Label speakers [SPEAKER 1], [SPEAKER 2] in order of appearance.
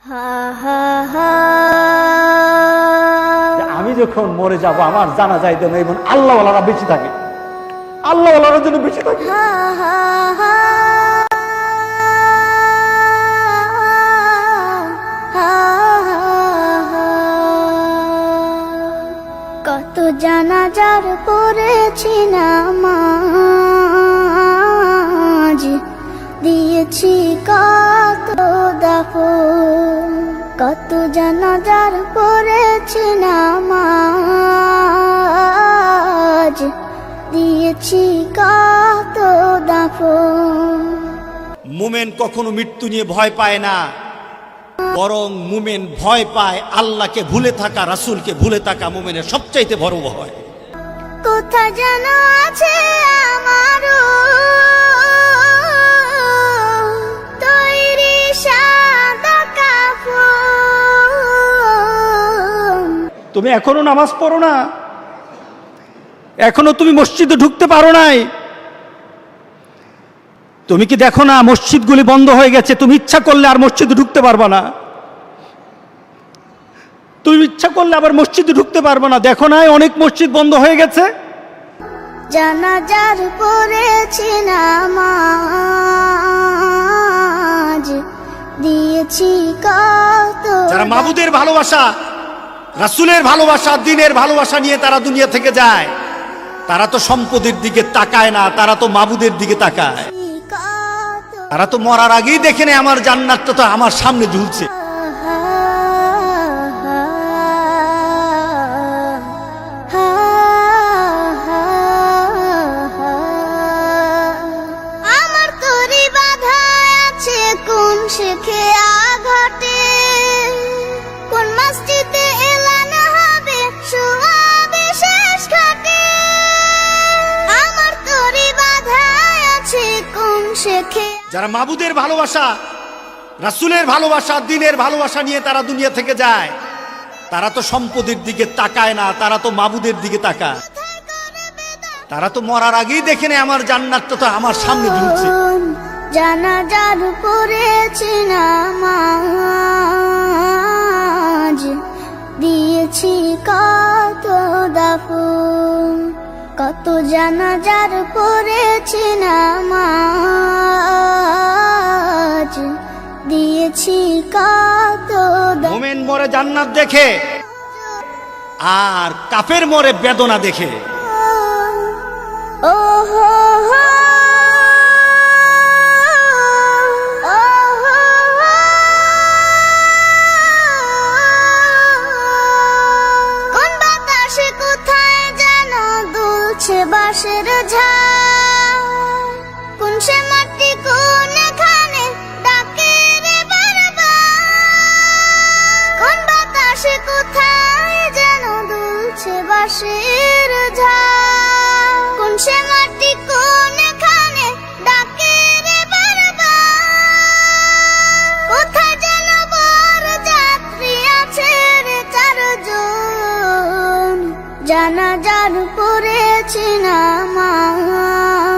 [SPEAKER 1] আমি যখন মরে যাব আমার জানাজায় যেন এবং আল্লাহওয়ালারা বেঁচে থাকে, আল্লাহওয়ালারা যেন বেঁচে থাকে।
[SPEAKER 2] কত জানাজার পড়েছি নামাজ, দিয়েছি কত দাফন। কত জানাজার পড়েছি নামাজ, দিয়েছি কত দাফন।
[SPEAKER 3] মুমিন কখনো মৃত্যু নিয়ে ভয় পায় না, বরং মুমিন ভয় পায় আল্লাহকে ভুলে থাকা, রাসূলকে ভুলে থাকা মুমিনের সবচাইতে বড় ভয়।
[SPEAKER 2] কোথা যেন আছে আমারও তৈরি সাদা কাফন।
[SPEAKER 1] তুমি এখনো নামাজ পড়ো না, এখনো তুমি মসজিদে ঢুকতে পারো নাই। তুমি কি দেখো না মসজিদগুলি বন্ধ হয়ে গেছে? তুমি ইচ্ছা করলে আর মসজিদে ঢুকতে পারবা না, তুমি ইচ্ছা করলে আবার মসজিদে ঢুকতে পারবা না। দেখো না অনেক মসজিদ বন্ধ হয়ে গেছে।
[SPEAKER 2] জানাজার পড়েছি নামাজ, দিয়েছি কত।
[SPEAKER 3] যারা মাবুদের ভালোবাসা, রাসূলের ভালোবাসা, দ্বীনের ভালোবাসা নিয়ে তারা দুনিয়া থেকে যায়, তারা তো সম্পদের দিকে তাকায় না, তারা তো মাবুদের দিকে তাকায়। তারা তো মরার আগেই দেখে নেয় আমার জান্নাতটা তো আমার সামনে ঝুলছে।
[SPEAKER 2] আমার তরি বাধা আছে কোন শেখে আঘাটে, কোন মসজিদে এলান হবে শোয়াবে শেষ ঘাটে। আমার তরি বাধা আছে কোন শেখে।
[SPEAKER 3] যারা মাবুদের ভালোবাসা, রাসূলের ভালোবাসা, দ্বীনের ভালোবাসা নিয়ে তারা দুনিয়া থেকে যায়, তারা তো সম্পদের দিকে তাকায় না, তারা তো মাবুদের দিকে তাকায়। তারা তো মরার আগেই দেখে নেয় আমার জান্নাতটা তো আমার সামনে ঝুলছে।
[SPEAKER 2] জানাজার পড়েছি নামাজ, দিয়েছি কত দাফন। কত জানাজার পড়েছি নামাজ, দিয়েছি কত দাফন।
[SPEAKER 3] মুমিন মরে জান্নাত দেখে আর কাফের মরে বেদনা দেখে।
[SPEAKER 2] ও হো হো, ও হো হো। কোন বাতাসে কোথায় যেন দুলছে বাঁশের ঝাড়, কোন সে মাটি কোনখানে ডাকে রে বারবার। কোন বাতাসে কোথায় যেন দুলছে বাঁশের ঝাড়, কোন সে মাটি কোনখানে ডাকে রে বারবার। কোথায় যেন বড় যাত্রী আছে রে চারজন, জানাজার পড়েছি নামাজ।